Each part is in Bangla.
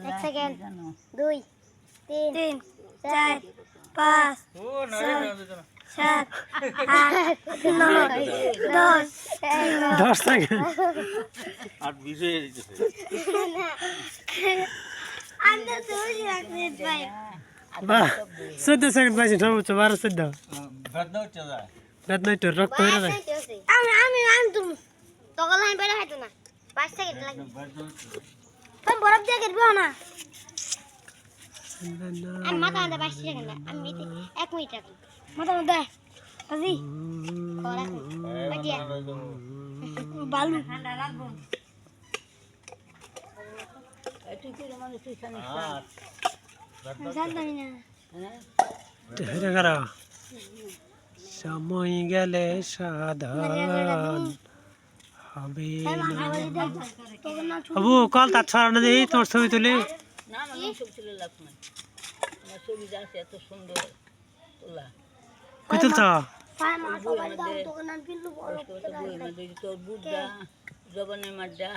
এক সেকেন্ড 2 3 4 5 6 7 8 9 10 সেকেন্ড আর বিষয় দিতেছে আমরা তো রাখতে ভাই বাহ 14 সেকেন্ড পাইছি সর্বোচ্চ 12 14 বেদনা হচ্ছে যায় বেদনা তো রক্ত হয়ে যায় আমি তুমি তখন লাইন বেড়ে খাইতো না 5 সেকেন্ড লাগে তুমি বরফ দিয়ে গেলবো না আমি মাথা মধ্যে 5 সেকেন্ড আমি 1 মিনিট রাখি মাথা মধ্যে কাজী করা বাটিয়া বালু ঠান্ডা রাখবো এটি কি মানে তুই জানিস জানতামই না হেরে গেরা সময় গেলে সাধারণ হবে আবু কল তার ছড়ানো দিই তোর ছবি তুলি না আমার ছবি তুলে লাভ নাই আমার ছবি আছে এত সুন্দর তোলা কই তুলছ তোর বুদ্ধা জগনের মাড্ডা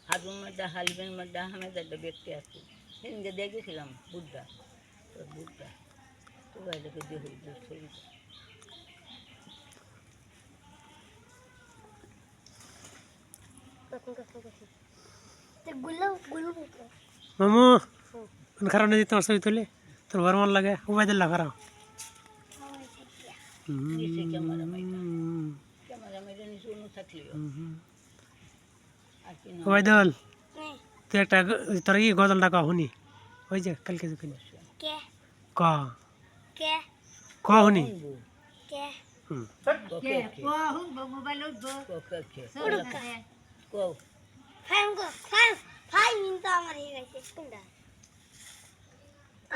হাজুর মাড্ডা হালিমের মাড্ডা হামেদ একটা ব্যক্তি আছে সেদিনকে দেখেছিলাম বুদ্ধা তোর বুদ্ধা তোর বাইরেকে দিয়ে হইল ছবিটা মামু খারাপ নেই তোর ছবি তুলি তোর বড় মন লাগে উবাইদের লাগা ক্যামেরা মেরে নিচে অন্য থাকলেও আর কি না উবাইদল তুই একটা তোর কি গজল ডাকা শুনি ওই যে কালকে যখন কে ক কে ক শুনি কে কে কো হুন মোবাইল উঠবো কো ফাইম মিনিট আমার হয়ে গেছে কোনটা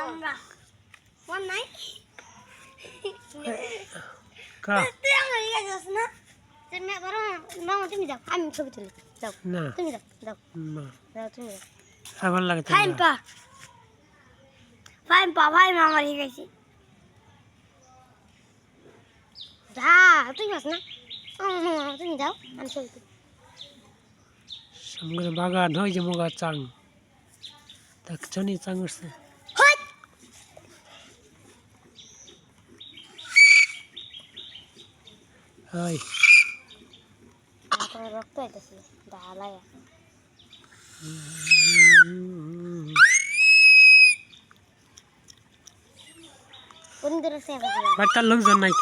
আমরা মন নাই কা তুই আমার হয়ে গেছিস না তুমি বড় মামা তুমি যাও আমি ছবি তুলি যাও না তুমি যাও যাও না যাও তুমি যাও আবার লাগে ফাইম পা ফাইম আমার হয়ে গেছে যা তুই যাস না তুমি যাও আমি ছবি তুলি সঙ্গে বাগান হয় যে মোগা চাং দেখছ নি চাং উঠছে ওই মাথায় রক্ত আইতেছে ডালায়া কোন দূরে সে বাড়িটার লোকজন নাই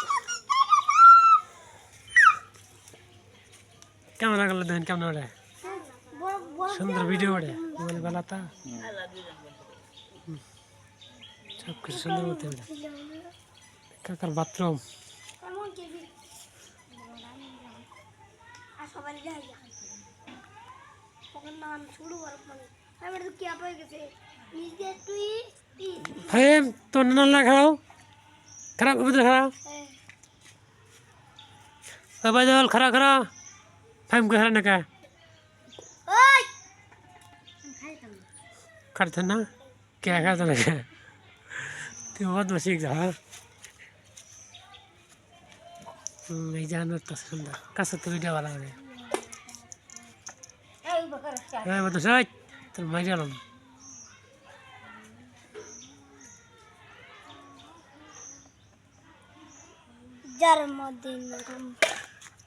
কেমন লাগলো দেখেন কেমন ওঠে সুন্দর ভিডিও ওঠে মোবাইল বেলাটা সব কিছু সুন্দর মতো ওঠে কাকার বাথরুম কেমন কেবি আর সবাই যাই তখন নাম শুরু কর মানে আমি তো কি আপে গেছে নিজে তুই হ্যাঁ তোর নানা খাও খারাপ হবে খারাপ বাবা জল খারাপ খারাপ ফাইম কে খারাপ নাকা ওই খারতে না কে খাতে নাকা তুই বহুত বসে যা এই জানোর তো সুন্দর কাছে তো ভিডিও ভালো হবে হ্যাঁ বতো সাই তোর মাই গেলাম জন্মদিন